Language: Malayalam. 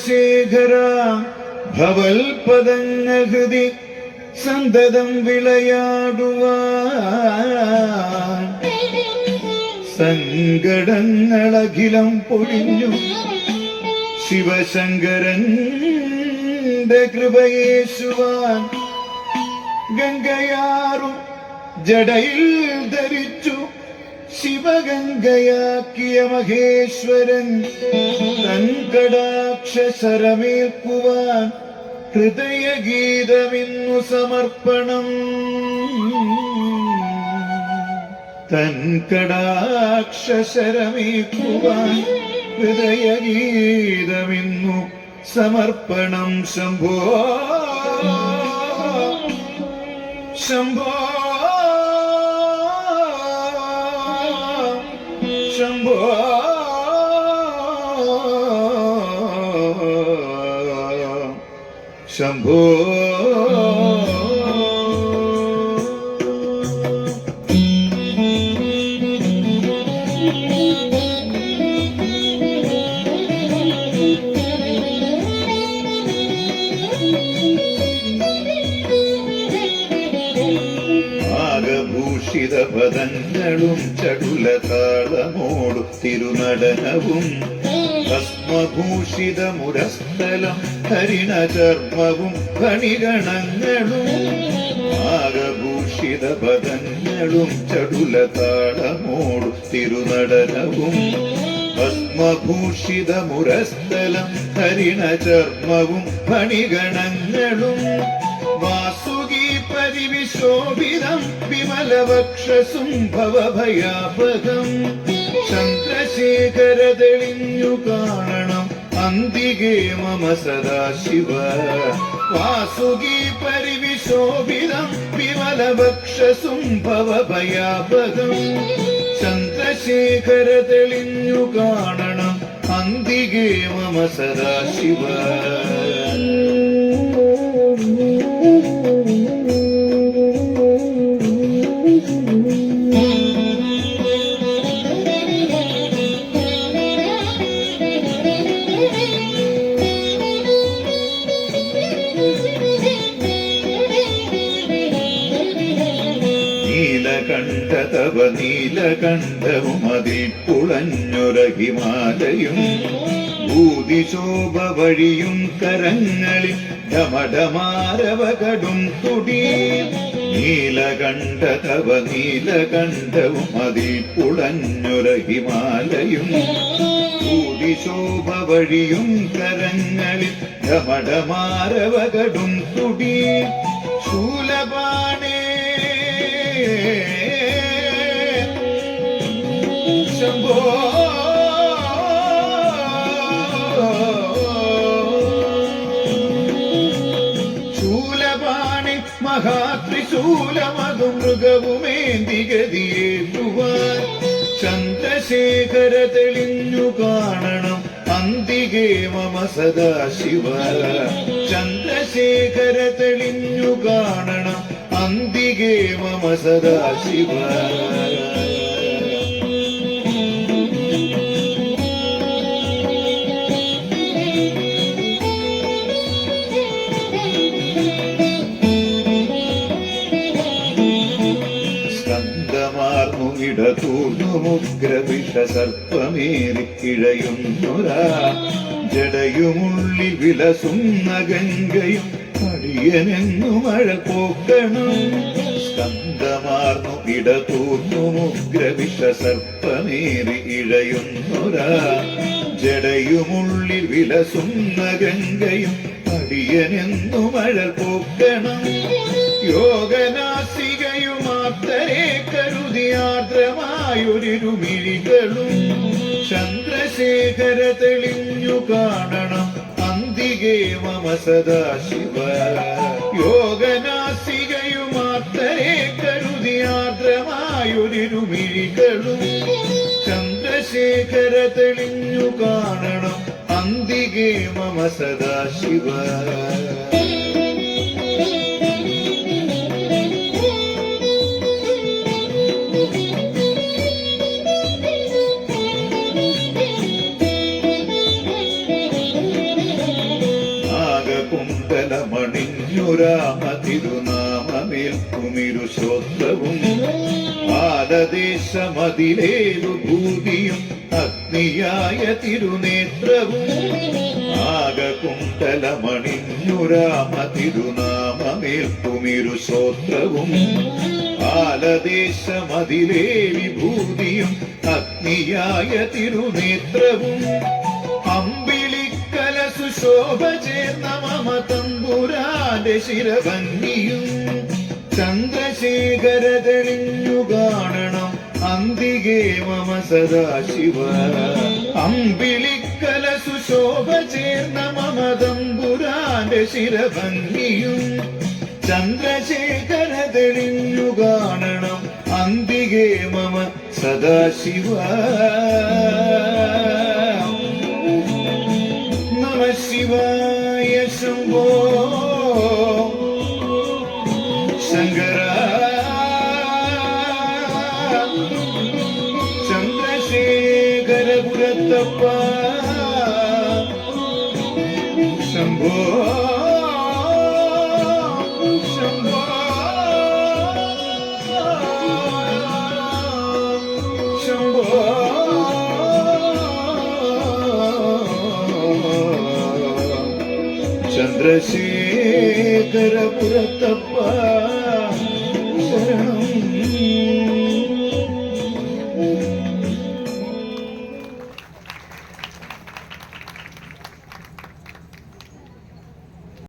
ചന്ദ്രശേഖര ഭവൽപദങ്ങൾ ഹൃദി സന്തതം വിളയാടുവാൻ സങ്കടങ്ങളഖിലം പൊഴിഞ്ഞു ശിവശങ്കരന്റെ കൃപയേശുവാൻ ഗംഗയാറും ജടയിൽ ധരിച്ചു ശിവഗംഗയാക്കിയ മഹേശ്വരൻ തൻ കടാക്ഷരമേൽക്കുവാൻ ഹൃദയഗീതമിന്നു സമർപ്പണം. തൻ കടാക്ഷരമേൽക്കുവാൻ ഹൃദയഗീതമിന്നു സമർപ്പണം. ശംഭോ ശംഭോ ശംഭോ ശംഭോ പദങ്ങളും ചടുലതാളമോടു തിരുനടനവും ഭസ്മഭൂഷിതമുരസ്ഥലം ഹരിണചർമ്മവും ഫണിഗണങ്ങളും ആകഭൂഷിത പദങ്ങളും ചടുലതാളമോടു തിരുനടനവും ഭസ്മഭൂഷിതമുരസ്ഥലം ഹരിണചർമ്മവും ഫണിഗണങ്ങളും പരിവിശോഭിതം വിമലവക്ഷസും ഭവഭയാപകം ചന്ദ്രശേഖര തെളിഞ്ഞു കാണണം അന്തികേ മമ സദാശിവ. വാസുകി പരിവിശോഭിതം വിമലവക്ഷസും ഭവഭയാപകം ചന്ദ്രശേഖര തെളിഞ്ഞു കാണണം അന്തികേ മമ സദാശിവ. നീലകണ്ഠതവ നീലകണ്ഠവും അതിൽ പുളഞ്ഞൊര ഹിമാലയും ഭൂതിശോഭ വഴിയും കരങ്ങളിൽ ഢമഢമാരവകടും തുടി. നീലകണ്ഠതവ നീലകണ്ഠവും അതിൽ പുളഞ്ഞൊര ഹിമാലയും ഭൂതിശോഭ വഴിയും കരങ്ങളിൽ ഢമഢമാരവകടും തുടി. ശൂലപാണേ ശംഭോ ശൂലപാണി മഹാത്രിശൂലമതു മൃഗവുമേന്തിഗതിയേറ്റുവാൻ ചന്ദ്രശേഖര തെളിഞ്ഞു കാണണം അന്തികേ മമ സദാശിവ. ചന്ദ്രശേഖര തെളിഞ്ഞു കാണണം അന്തികേ മമ സദാശിവ. സ്കന്ധമാർന്നു ഇടതൂർന്നു മുഗ്രവിഷ സർപ്പമേറി കിഴയുന്നൊരാ ജടയുമുള്ളിൽ വിലസുന്ന ഗംഗയും അടിയനെന്നു മഴ പോക്കണം. സ്കന്ധമാർന്നു ഇടതൂർന്നു മുഗ്രവിഷ സർപ്പമേറി ഇഴയുന്നൊരാ ജടയുമുള്ളിൽ വിലസുന്ന ഗംഗയും അടിയനെന്നു മഴ പോക്കണം. യോഗനാസികയുമാത്തരെ കരുതിയാർദ്രമായൊരിരുമിഴികളും ചന്ദ്രശേഖര തെളിഞ്ഞു കാണണം അന്തികേ മമ സദാശിവ. യോഗനാസികയുമാത്തരെ കരുതിയാർദ്രമായൊരിരുമിഴികളും ചന്ദ്രശേഖര തെളിഞ്ഞു കാണണം അന്തികേ മമ സദാശിവ. രാമ തിരുനാമമേൽക്കുമിരു ശ്രോത്രവും ആലദേശമതിലേതു ഭൂതിയും അഗ്നിയായ തിരുനേത്രവും ആകകുണ്ടലമണിഞ്ഞു രാമ തിരുനാമമേൽക്കുമിരു ശ്രോത്രവും ആലദേശമതിലേ വിഭൂതിയും അഗ്നിയായ തിരുനേത്രവും അമ്പിളിക്കല സുശോഭ ചേർന്ന മമ തമ്പുരാന്റെ ശിരഭംഗിയും ചന്ദ്രശേഖര തെളിഞ്ഞു കാണണം അന്തികേ മമ സദാശിവ അമ്പിളിക്കല സുശോഭ ചേർന്ന മമ തമ്പുരാന്റെ ശിരഭംഗിയും ചന്ദ്രശേഖര തെളിഞ്ഞു കാണണം അന്തികേ മമ സദാശിവ നമ ശിവായ ശംഭോ ശങ്കര ചന്ദ്രശേഖര പുരത്തപ്പ ശംഭോ ശംഭോ ശംഭോ ചന്ദ്രശേഖര പുരത്തപ്പ ശരണം